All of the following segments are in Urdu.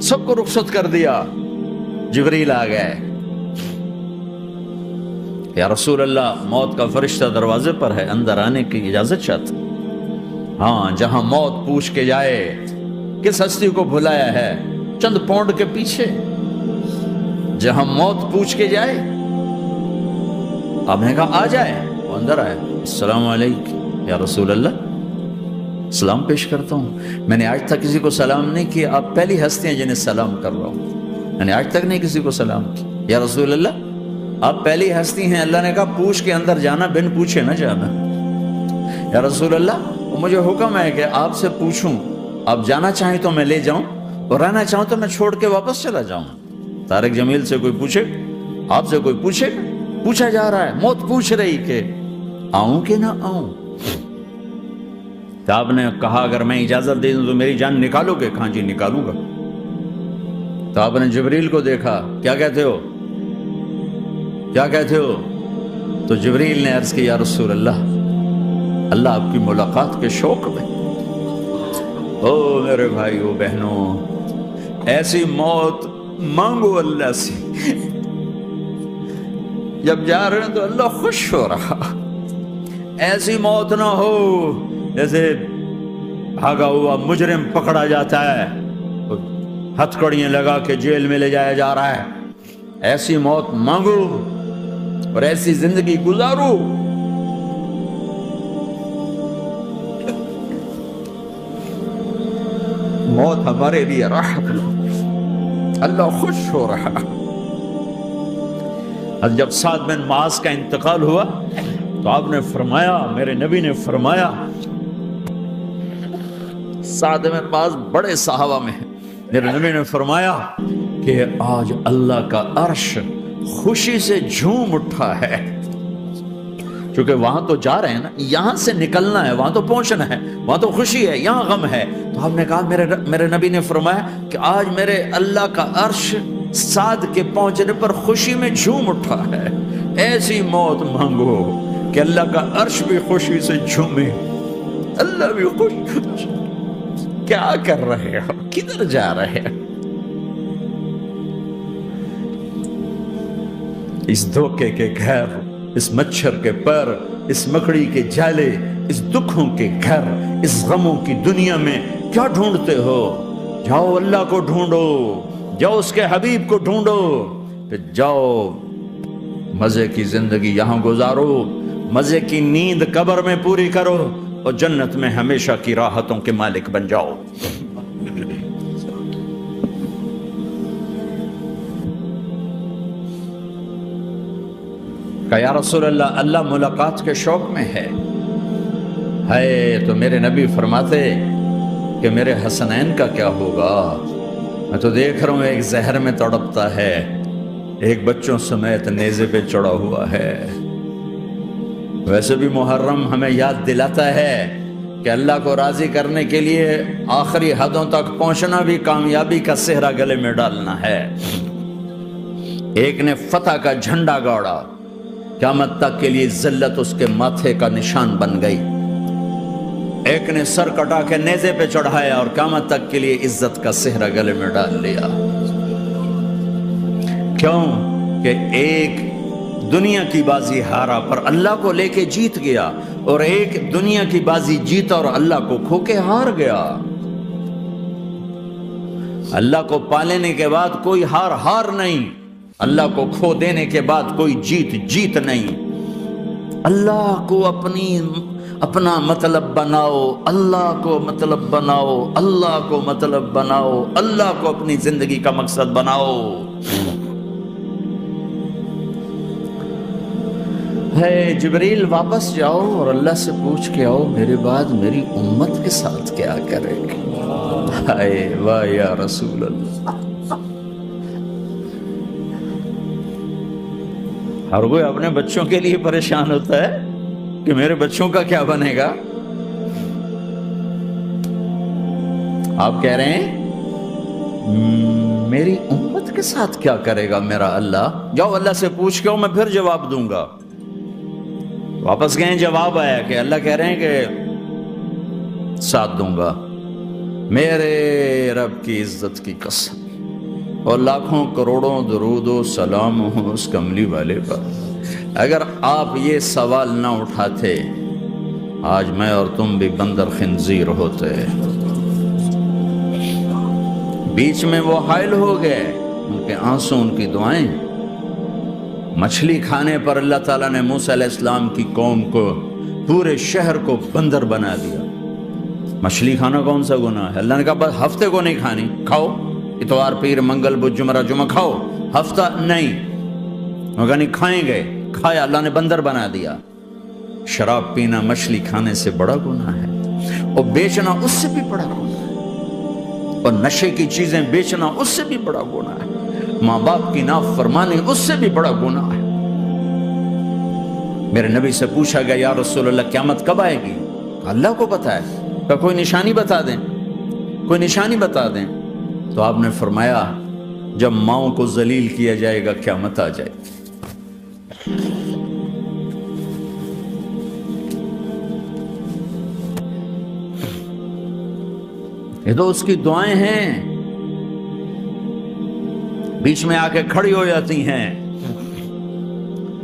سب کو رخصت کر دیا. جبریل آ گئے. یا رسول اللہ موت کا فرشتہ دروازے پر ہے, اندر آنے کی اجازت چاہتا. ہاں, جہاں موت پوچھ کے جائے کس ہستی کو بھلایا ہے, چند پونڈ کے پیچھے جہاں موت پوچھ کے جائے. آپ نے کہا آ جائے, وہ اندر آئے. السلام علیکم یا رسول اللہ, سلام پیش کرتا ہوں. میں نے آج تک کسی کو سلام نہیں کیا, آپ پہلی ہستی ہیں جنہیں سلام کر رہا ہوں. میں نے آج تک نہیں کسی کو سلام کیا. یا رسول اللہ آپ پہلی ہستی ہیں. اللہ نے کہا پوچھ کے اندر جانا, بن پوچھے نہ جانا. یا رسول اللہ مجھے حکم ہے کہ آپ سے پوچھوں, آپ جانا چاہیں تو میں لے جاؤں, اور رہنا چاہوں تو میں چھوڑ کے واپس چلا جاؤں. طارق جمیل سے کوئی پوچھے, آپ سے کوئی پوچھے, پوچھا جا رہا ہے, موت پوچھ رہی کہ آؤں کہ نہ آؤں. تو آپ نے کہا اگر میں اجازت دے دوں تو میری جان نکالو گے؟ کہاں جی نکالوں گا. تو آپ نے جبریل کو دیکھا, کیا کہتے ہو, کیا کہتے ہو؟ تو جبریل نے عرض کی یا رسول اللہ, اللہ آپ کی ملاقات کے شوق میں. او میرے بھائیو بہنوں, ایسی موت مانگو اللہ سے. جب جا رہے ہیں تو اللہ خوش ہو رہا. ایسی موت نہ ہو جیسے بھاگا ہوا مجرم پکڑا جاتا ہے, ہتھکڑیاں لگا کے جیل میں لے جایا جا رہا ہے. ایسی موت مانگو اور ایسی زندگی گزارو. موت ہمارے لیے راحت, اللہ خوش ہو رہا. اور جب سعد بن معاذ کا انتقال ہوا تو آپ نے فرمایا, میرے نبی نے فرمایا, سعد بن معاذ بڑے صحابہ میں ہیں, میرے نبی نے فرمایا کہ آج اللہ کا عرش خوشی سے جھوم اٹھا ہے. کیونکہ وہاں تو جا رہے ہیں نا, یہاں سے نکلنا ہے, وہاں تو پہنچنا ہے, وہاں تو خوشی ہے, یہاں غم ہے. تو آپ نے کہا, میرے نبی نے فرمایا کہ آج میرے اللہ کا عرش سعد کے پہنچنے پر خوشی میں جھوم اٹھا ہے. ایسی موت مانگو کہ اللہ کا عرش بھی خوشی سے جھومے, اللہ بھی خوش. کیا کر رہے ہو, کدھر جا رہے ہیں؟ اس دھوکے کے گھر, اس مچھر کے پر, اس مکڑی کے جالے, اس دکھوں کے گھر, اس غموں کی دنیا میں کیا ڈھونڈتے ہو؟ جاؤ اللہ کو ڈھونڈو, جاؤ اس کے حبیب کو ڈھونڈو, پھر جاؤ مزے کی زندگی یہاں گزارو, مزے کی نیند قبر میں پوری کرو, اور جنت میں ہمیشہ کی راحتوں کے مالک بن جاؤ. کہ یا رسول اللہ, اللہ ملاقات کے شوق میں ہے. تو میرے نبی فرماتے کہ میرے حسنین کا کیا ہوگا؟ میں تو دیکھ رہا ہوں ایک زہر میں تڑپتا ہے, ایک بچوں سمیت نیزے پہ چڑھا ہوا ہے. ویسے بھی محرم ہمیں یاد دلاتا ہے کہ اللہ کو راضی کرنے کے لیے آخری حدوں تک پہنچنا بھی کامیابی کا صحرا گلے میں ڈالنا ہے. ایک نے فتح کا جھنڈا گاڑا, قیامت تک کے لیے ذلت اس کے ماتھے کا نشان بن گئی. ایک نے سر کٹا کے نیزے پہ چڑھایا اور قیامت تک کے لیے عزت کا صحرا گلے میں ڈال لیا. کیوں کہ ایک دنیا کی بازی ہارا پر اللہ کو لے کے جیت گیا, اور ایک دنیا کی بازی جیتا اور اللہ کو کھو کے ہار گیا. اللہ کو پالینے کے بعد کوئی ہار نہیں, اللہ کو کھو دینے کے بعد کوئی جیت نہیں. اللہ کو اپنا مطلب بناؤ, اللہ کو مطلب بناؤ, اللہ کو مطلب بناؤ, اللہ کو اپنی زندگی کا مقصد بناؤ. جبریل واپس جاؤ اور اللہ سے پوچھ کے آؤ میرے بعد میری امت کے ساتھ کیا کرے گی. واہ یا رسول اللہ. ہر کوئی اپنے بچوں کے لیے پریشان ہوتا ہے کہ میرے بچوں کا کیا بنے گا. آپ کہہ رہے ہیں میری امت کے ساتھ کیا کرے گا میرا اللہ. جاؤ اللہ سے پوچھ کے آؤ, میں پھر جواب دوں گا. واپس گئے, جواب آیا کہ اللہ کہہ رہے ہیں کہ ساتھ دوں گا. میرے رب کی عزت کی قسم, اور لاکھوں کروڑوں درود و سلام ہوں اس کملی والے پر۔ اگر آپ یہ سوال نہ اٹھاتے آج میں اور تم بھی بندر خنزیر ہوتے۔ بیچ میں وہ حائل ہو گئے، ان کے آنسو، ان کی دعائیں۔ مچھلی کھانے پر اللہ تعالیٰ نے موسیٰ علیہ السلام کی قوم کو، پورے شہر کو بندر بنا دیا۔ مچھلی کھانا کون سا گناہ ہے؟ اللہ نے کہا بس ہفتے کو نہیں کھانی، کھاؤ اتوار پیر منگل بدھ جمعہ جمعہ کھاؤ، ہفتہ نہیں۔ مگر نہیں کھائیں گے، کھایا، اللہ نے بندر بنا دیا۔ شراب پینا مچھلی کھانے سے بڑا گناہ ہے، اور بیچنا اس سے بھی بڑا گناہ ہے، اور نشے کی چیزیں بیچنا اس سے بھی بڑا گناہ ہے، ماں باپ کی نافرمانی اس سے بھی بڑا گناہ ہے۔ میرے نبی سے پوچھا گیا یا رسول اللہ قیامت کب آئے گی؟ اللہ کو پتا ہے، کہ کوئی نشانی بتا دیں، کوئی نشانی بتا دیں۔ تو آپ نے فرمایا جب ماؤں کو ذلیل کیا جائے گا قیامت آ جائے گی۔ یہ تو اس کی دعائیں ہیں، بیچ میں آ کے کھڑی ہو جاتی ہیں۔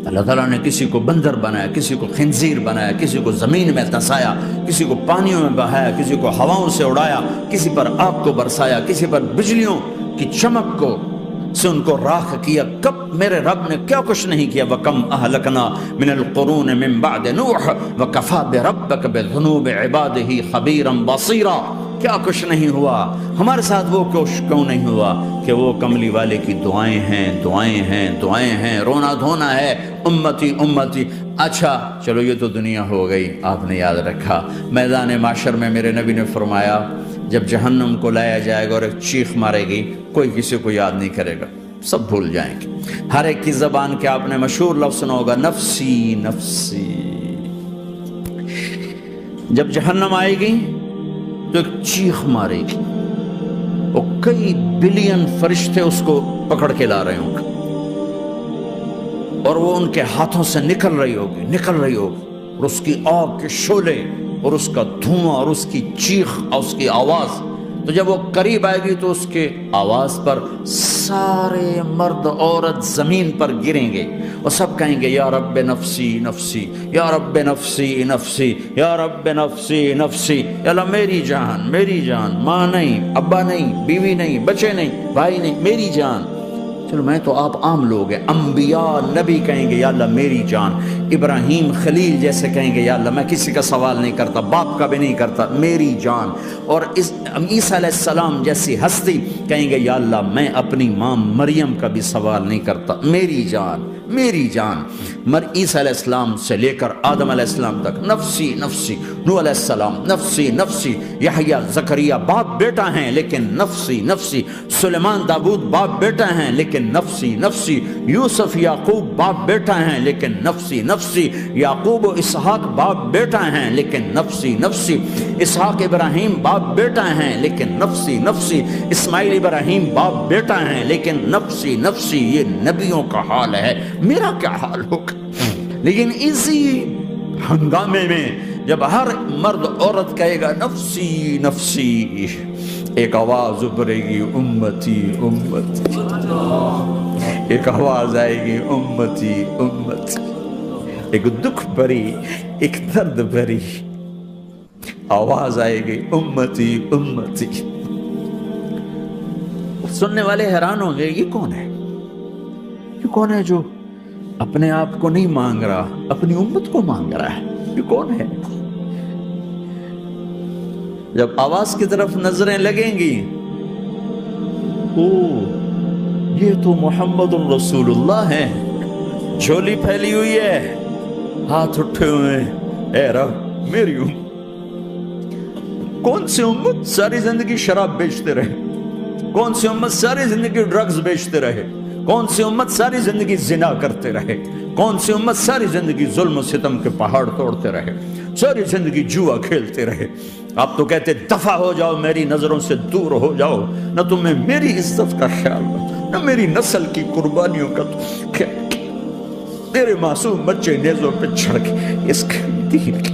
اللہ تعالیٰ نے کسی کو بندر بنایا، کسی کو خنزیر بنایا، کسی کو زمین میں دسایا، کسی کو پانیوں میں بہایا، کسی کو ہواؤں سے اڑایا، کسی پر آگ کو برسایا، کسی پر بجلیوں کی چمک کو سے ان کو راکھ کیا۔ کب میرے رب نے کیا کچھ نہیں کیا۔ وَكَمْ أَهْلَكْنَا مِنَ الْقُرُونِ مِنْ بَعْدِ نُوحٍ وَكَفَى بِرَبِّكَ بِذُنُوبِ عِبَادِهِ خَبِيرًا بَصِيرًا۔ کیا کچھ نہیں ہوا، ہمارے ساتھ وہ کچھ کیوں نہیں ہوا کہ وہ کملی والے کی دعائیں ہیں، دعائیں ہیں، دعائیں ہیں، رونا دھونا ہے، امتی امتی۔ اچھا چلو یہ تو دنیا ہو گئی، آپ نے یاد رکھا۔ میدان معاشر میں میرے نبی نے فرمایا جب جہنم کو لایا جائے گا اور ایک چیخ مارے گی، کوئی کسی کو یاد نہیں کرے گا، سب بھول جائیں گے۔ ہر ایک کی زبان کے آپ نے مشہور لفظ سنا ہوگا، نفسی نفسی۔ جب جہنم آئے گی تو ایک چیخ مارے گی، اور کئی بلین فرشتے اس کو پکڑ کے لا رہے ہوں گے، اور وہ ان کے ہاتھوں سے نکل رہی ہوگی، اور اس کی آگ کے شعلے اور اس کا دھواں اور اس کی چیخ اور اس کی آواز۔ تو جب وہ قریب آئے گی تو اس کے آواز پر سارے مرد عورت زمین پر گریں گے، اور سب کہیں گے یا رب نفسی نفسی، یا رب نفسی نفسی، یا رب نفسی نفسی۔ یا اللہ میری جان، میری جان، ماں نہیں، ابا نہیں، بیوی نہیں، بچے نہیں، بھائی نہیں، میری جان۔ چلو میں تو آپ عام لوگ ہیں، انبیاء نبی کہیں گے یا اللہ میری جان، ابراہیم خلیل جیسے کہیں گے یا اللہ میں کسی کا سوال نہیں کرتا، باپ کا بھی نہیں کرتا، میری جان۔ اور عیسیٰ علیہ السلام جیسی ہستی کہیں گے یا اللہ میں اپنی ماں مریم کا بھی سوال نہیں کرتا، میری جان، میری جان۔ عیسیٰ علیہ السلام سے لے کر آدم علیہ السلام تک نفسی نفسی، نوح علیہ السلام نفسی نفسی، یحییٰ زکریا باپ بیٹا ہیں لیکن نفسی نفسی، سلیمان داؤد باپ بیٹا ہیں لیکن نفسی نفسی، یوسف یعقوب باپ بیٹا ہیں لیکن نفسی نفسی، یعقوب و اسحاق باپ بیٹا ہیں لیکن نفسی نفسی، اسحاق ابراہیم باپ بیٹا ہیں لیکن نفسی نفسی، اسماعیل ابراہیم باپ بیٹا ہیں لیکن نفسی نفسی۔ یہ نبیوں کا حال ہے، میرا کیا حال ہوگا؟ لیکن اسی ہنگامے میں جب ہر مرد عورت کہے گا نفسی نفسی، ایک آواز ابھرے گی امتی امتی، ایک آواز آئے گی امتی امتی، ایک دکھ بھری، ایک درد بھری آواز آئے گی امتی امتی۔ سننے والے حیران ہوں گے یہ کون ہے، یہ کون ہے جو اپنے آپ کو نہیں مانگ رہا، اپنی امت کو مانگ رہا ہے، یہ کون ہے؟ جب آواز کی طرف نظریں لگیں گی، او یہ تو محمد الرسول اللہ ہے، جھولی پھیلی ہوئی ہے، ہاتھ اٹھے ہوئے ہیں، اے رب میری امت۔ کون سی امت ساری زندگی شراب بیچتے رہے، کون سی امت ساری زندگی ڈرگز بیچتے رہے، کون سی امت ساری زندگی زنا کرتے رہے، کون سی امت ساری زندگی ظلم و ستم کے پہاڑ توڑتے رہے، ساری زندگی جوا کھیلتے رہے۔ آپ تو کہتے دفع ہو جاؤ، میری نظروں سے دور ہو جاؤ، نہ تمہیں میری عزت کا خیال نہ میری نسل کی قربانیوں کا خیال، میرے معصوم بچے نیزوں پہ چڑھ کے اس کے دین کی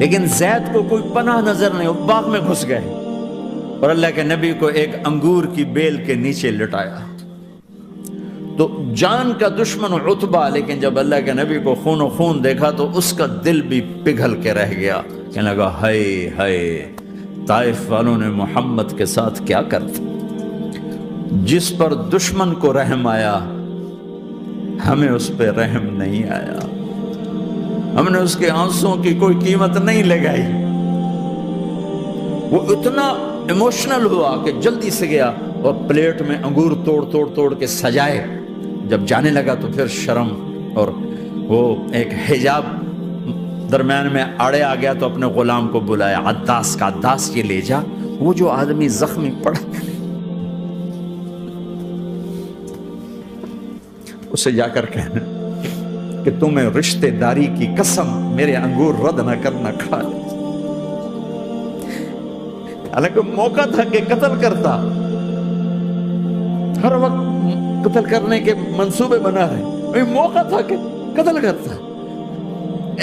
لیکن زید کو کوئی پناہ نظر نہیں، وہ باغ میں گھس گئے اور اللہ کے نبی کو ایک انگور کی بیل کے نیچے لٹایا۔ تو جان کا دشمن عتبہ، لیکن جب اللہ کے نبی کو خون و خون دیکھا تو اس کا دل بھی پگھل کے رہ گیا، کہنے لگا ہائے ہائے، طائف والوں نے محمد کے ساتھ کیا کرتا۔ جس پر دشمن کو رحم آیا ہمیں اس پہ رحم نہیں آیا، ہم نے اس کے آنسوں کی کوئی قیمت نہیں لگائی۔ وہ اتنا ایموشنل ہوا کہ جلدی سے گیا اور پلیٹ میں انگور توڑ کے سجائے۔ جب جانے لگا تو پھر شرم اور وہ ایک حجاب درمیان میں آڑے آ گیا، تو اپنے غلام کو بلایا، عداس کا، عداس یہ لے جا وہ جو آدمی زخمی پڑا اسے جا کر کہنا کہ تمہیں رشتہ داری کی قسم میرے انگور رد نہ کرنا، کھا لے۔ حالانکہ موقع تھا کہ قتل کرتا، ہر وقت قتل کرنے کے منصوبے بنا رہے، موقع تھا کہ قتل کرتا۔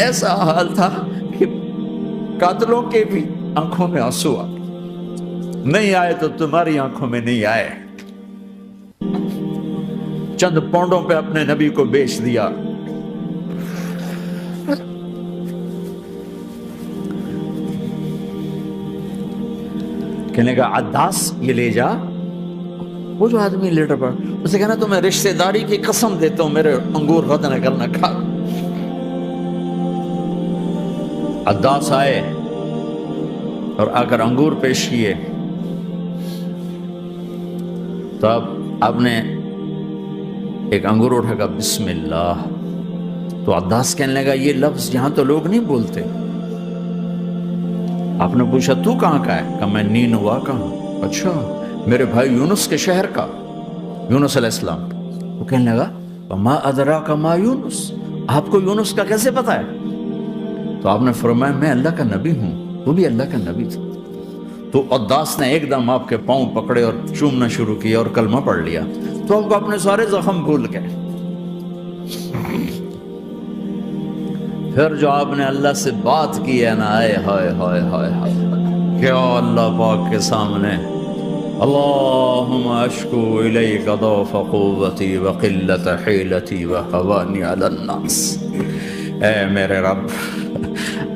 ایسا حال تھا کہ قاتلوں کے بھی آنکھوں میں آنسو آ نہیں آئے تو تمہاری آنکھوں میں نہیں آئے۔ چند پونڈوں پہ اپنے نبی کو بیچ دیا۔ کہنے کا عداس یہ لے جا، وہ جو آدمی لیٹر پڑا، اسے کہنا تو میں رشتہ داری کی قسم دیتا ہوں میرے انگور رد نہ کرنا، کھا۔ عداس آئے اور آ کر انگور پیش کیے، تو اب آپ نے ایک انگور اٹھا کر بسم اللہ، تو عداس کہنے لگا یہ لفظ یہاں تو لوگ نہیں بولتے۔ آپ نے پوچھا تو کہاں کا ہے؟ کہا میں نینوا کا ہوں۔ اچھا، میرے بھائی یونس کے شہر کا، یونس علیہ السلام۔ وہ کہنے لگا وما ادراک ما یونس، آپ کو یونس کا کیسے پتا ہے؟ تو آپ نے فرمایا میں اللہ کا نبی ہوں، وہ بھی اللہ کا نبی تھا۔ تو عداس نے ایک دم آپ کے پاؤں پکڑے اور چومنا شروع کیا اور کلمہ پڑھ لیا، تو آپ کو اپنے سارے زخم بھول گئے۔ پھر جو آپ نے اللہ سے بات کی ہے نا، آئے ہائے ہائے ہائے ہائے، کیا اللہ پاک کے سامنے اللہم اشکو الیک ضعف قوتی وقلت حیلتی وہوانی علی الناس، اے میرے رب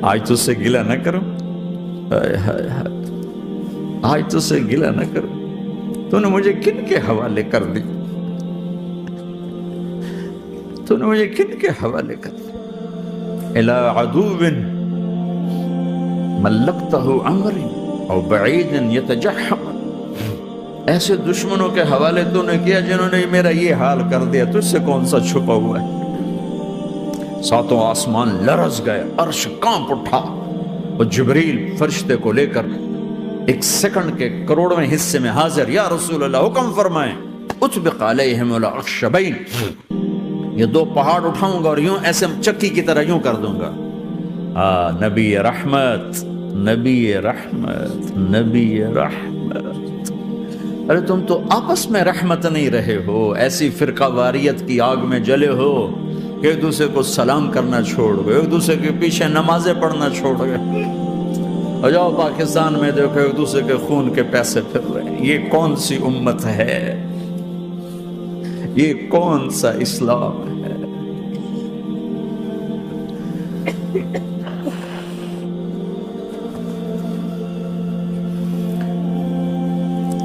آج تجھ سے گلہ نہ کروں، آج تجھ سے گلہ نہ کروں، تو نے مجھے کن کے حوالے کر دی، تو نے مجھے کن کے حوالے کر دی، الى عدو ملکتہ عمری او بعید یتجحم، ایسے دشمنوں کے حوالے تو نے کیا جنہوں نے میرا یہ حال کر دیا، تجھ سے کون سا چھپا ہوا ہے۔ ساتوں آسمان لرز گئے، عرش کانپ اٹھا، اور جبریل فرشتے کو لے کر ایک سیکنڈ کے کروڑویں حصے میں حاضر، یا رسول اللہ حکم فرمائیں اطبق علیہم الاخشبین، یہ دو پہاڑ اٹھاؤں گا اور یوں ایسے چکی کی طرح یوں کر دوں گا۔ نبی رحمت، نبی رحمت، نبی رحمت۔ ارے تم تو آپس میں رحمت نہیں رہے ہو، ایسی فرقہ واریت کی آگ میں جلے ہو کہ ایک دوسرے کو سلام کرنا چھوڑ گئے، ایک دوسرے کے پیچھے نمازیں پڑھنا چھوڑ گئے، اور جاؤ پاکستان میں دیکھو ایک دوسرے کے خون کے پیسے پھر رہے ہیں۔ یہ کون سی امت ہے؟ یہ کون سا اسلام ہے؟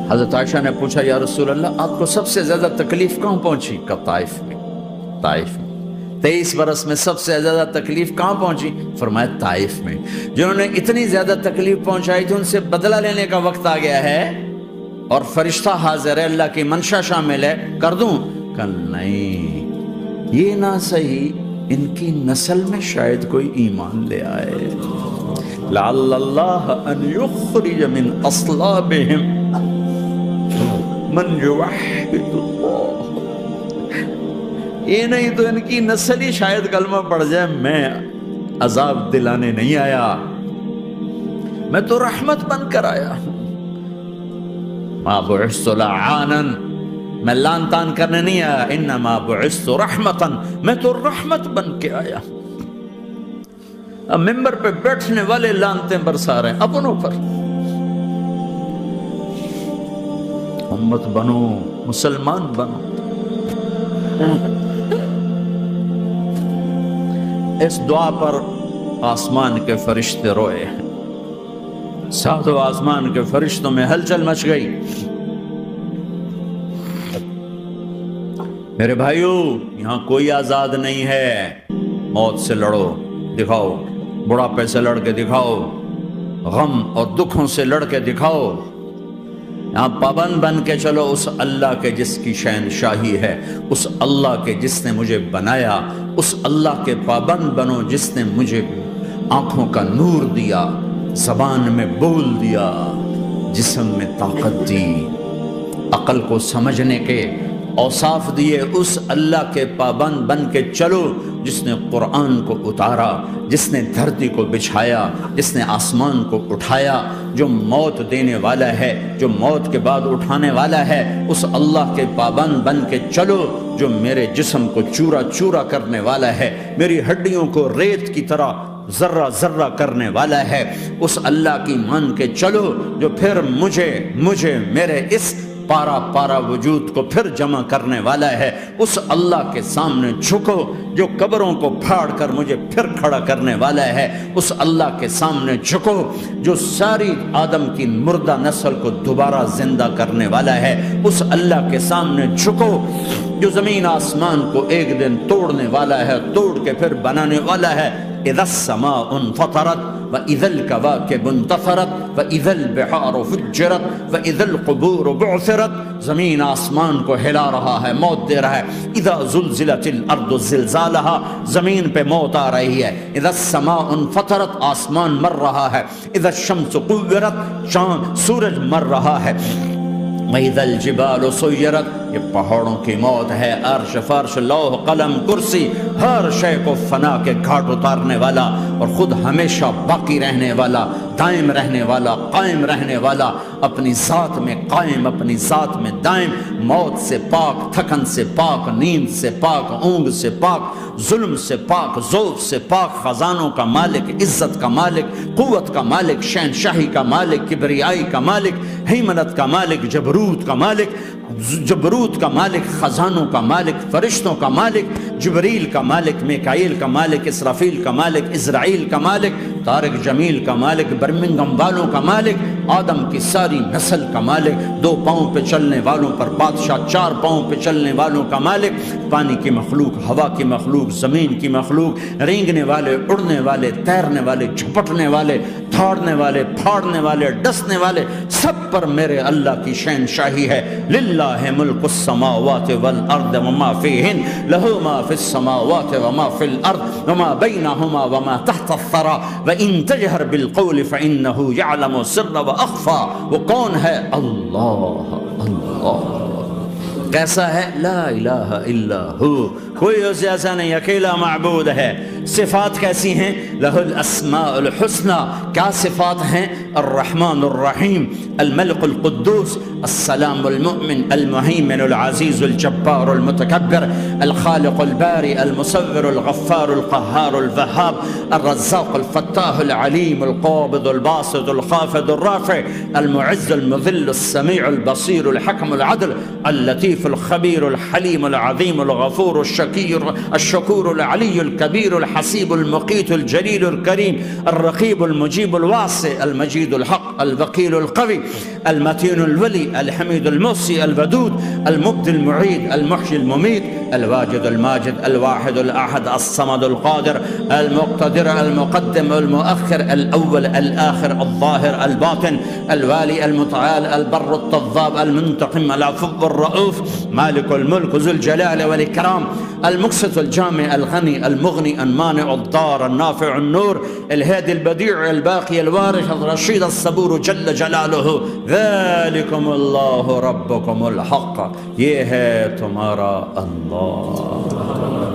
حضرت عائشہ نے پوچھا یا رسول اللہ آپ کو سب سے زیادہ تکلیف کہاں پہنچی؟ کہا طائف میں، طائف میں۔ 23 برس میں سب سے زیادہ تکلیف کہاں پہنچی؟ فرمایا طائف میں۔ جنہوں نے اتنی زیادہ تکلیف پہنچائی تھی ان سے بدلہ لینے کا وقت آ گیا ہے، اور فرشتہ حاضر ہے، اللہ کی منشا شامل ہے، کر دوں؟ کہ نہیں، یہ نہ صحیح، ان کی نسل میں شاید کوئی ایمان لے آئے، لعل اللہ ان یخرج من اصلابہم من یوحد اللہ، یہ نہیں تو ان کی نسل ہی شاید کلمہ پڑھ جائے۔ میں عذاب دلانے نہیں آیا، میں تو رحمت بن کر آیا ہوں۔ ما بعثت لعانا، میں لان تان کرنے نہیں آیا، انما بعثت رحمتا، میں تو رحمت بن کے آیا۔ اب ممبر پہ بیٹھنے والے لانتیں برسا رہے ہیں اپنوں پر. امت بنو، مسلمان بنو. اس دعا پر آسمان کے فرشتے روئے. ساتوں آسمان کے فرشتوں میں ہلچل مچ گئی. میرے بھائیو، یہاں کوئی آزاد نہیں ہے. موت سے لڑو، دکھاؤ. بڑھاپے سے لڑ کے دکھاؤ. غم اور دکھوں سے لڑ کے دکھاؤ. یہاں پابند بن کے چلو اس اللہ کے جس کی شہنشاہی ہے، اس اللہ کے جس نے مجھے بنایا. اس اللہ کے پابند بنو جس نے مجھے آنکھوں کا نور دیا، زبان میں بول دیا، جسم میں طاقت دی، عقل کو سمجھنے کے اوصاف دیے. اس اللہ کے پابند بن کے چلو جس نے قرآن کو اتارا، جس نے دھرتی کو بچھایا، جس نے آسمان کو اٹھایا، جو موت دینے والا ہے، جو موت کے بعد اٹھانے والا ہے. اس اللہ کے پابند بن کے چلو جو میرے جسم کو چورا چورا کرنے والا ہے، میری ہڈیوں کو ریت کی طرح ذرہ ذرہ کرنے والا ہے. اس اللہ کی مان کے چلو جو پھر مجھے میرے اس پارا پارا وجود کو پھر جمع کرنے والا ہے. اس اللہ کے سامنے جھکو جو قبروں کو پھاڑ کر مجھے پھر کھڑا کرنے والا ہے. اس اللہ کے سامنے جھکو جو ساری آدم کی مردہ نسل کو دوبارہ زندہ کرنے والا ہے. اس اللہ کے سامنے جھکو جو زمین آسمان کو ایک دن توڑنے والا ہے، توڑ کے پھر بنانے والا ہے. اذا السماء انفطرت وَإِذَا الْكَوَاكِبُ انْتَثَرَتْ وَإِذَا الْبِحَارُ فُجِّرَتْ وَإِذَا الْقُبُورُ بُعْثِرَتْ. زمین آسمان کو ہلا رہا ہے، موت دے رہا ہے. اِذَا زُلْزِلَتِ الْأَرْضُ زِلْزَالَهَا، زمین پہ موت آ رہی ہے. اِذَا السَّمَاءُ انْفَطَرَتْ، آسمان مر رہا ہے. اِذَا الشَّمْسُ قُوِّرَتْ، چاند سورج مر رہا ہے. وَإِذَا الْجِبَالُ سُيِّرَتْ، یہ پہاڑوں کی موت ہے. عرش فرش لوح قلم کرسی ہر شے کو فنا کے گھاٹ اتارنے والا اور خود ہمیشہ باقی رہنے والا، دائم رہنے والا، قائم رہنے والا، اپنی ذات میں قائم، اپنی ذات میں دائم، موت سے پاک، تھکن سے پاک، نیند سے پاک، اونگ سے پاک، ظلم سے پاک، ذوق سے پاک، خزانوں کا مالک، عزت کا مالک، قوت کا مالک، شہنشاہی کا مالک، کبریائی کا مالک، ہیمنت کا مالک، جبروت کا مالک، جبروت کا مالک، خزانوں کا مالک، فرشتوں کا مالک، جبریل کا مالک، میکائیل کا مالک، اسرافیل کا مالک، اسرائیل کا مالک، طارق جمیل کا مالک، برمنگم والوں کا مالک، آدم کی ساری نسل کا مالک، 2 پاؤں پہ چلنے والوں پر بادشاہ، 4 پاؤں پہ چلنے والوں کا مالک، پانی کی مخلوق، ہوا کی مخلوق، زمین کی مخلوق، رینگنے والے، اڑنے والے، تیرنے والے، جھپٹنے والے، دھاڑنے والے، پھاڑنے والے، ڈسنے والے، سب پر میرے اللہ کی شہنشاہی ہے. للہ ملک السماوات والارض وما فیہن، لہ ما فی السماوات وما فی الارض وما بینہما وما تحت الثری وان تجہر بالقول فانہ یعلم السر واخفی. وہ کون ہے؟ اللہ. اللہ کیسا ہے؟ لا الہ الا ہو، کوئی اس جیسا نہیں، اکیلا معبود ہے. صفات کیسی ہیں؟ لہ الاسماء الحسنى. کیا صفات ہیں؟ الرحمن الرحیم، الملک القدوس، السلام المؤمن، المہیمن العزیز الجبار المتکبر، الخالق الباری المصور الغفار القہار الوہاب، الرزاق الفتاح العلیم القابض الباسط الخافض الرافع، المعز المذل السمیع البصیر الحکم العدل، اللطیف الخبیر الحلیم العظیم الغفور الشکور العلی الکبیر الحسیب المقیت الجلیل الکریم، الرقیب المجیب الواسع، المجید الحق، الوکیل القوی، المتین الولی، الحمید المحصی، الودود، المبدی المعید، المحیی الممیت، الواجد الماجد، الواحد الاحد، الصمد القادر، المقتدر، المقدم، المؤخر، الاول، الاخر، الظاهر، الباطن، الوالي، المتعال، البر التضاب، المنتقم، العفو الرؤوف، مالك الملك ذو الجلال والإكرام، المقسط الجامع الغني المغني المانع الضار النافع النور، الهادي البديع الباقي الوارث الرشيد الصبور جل جلاله. ذلكم الله ربكم الحق، یہ ہے تمہارا اللہ.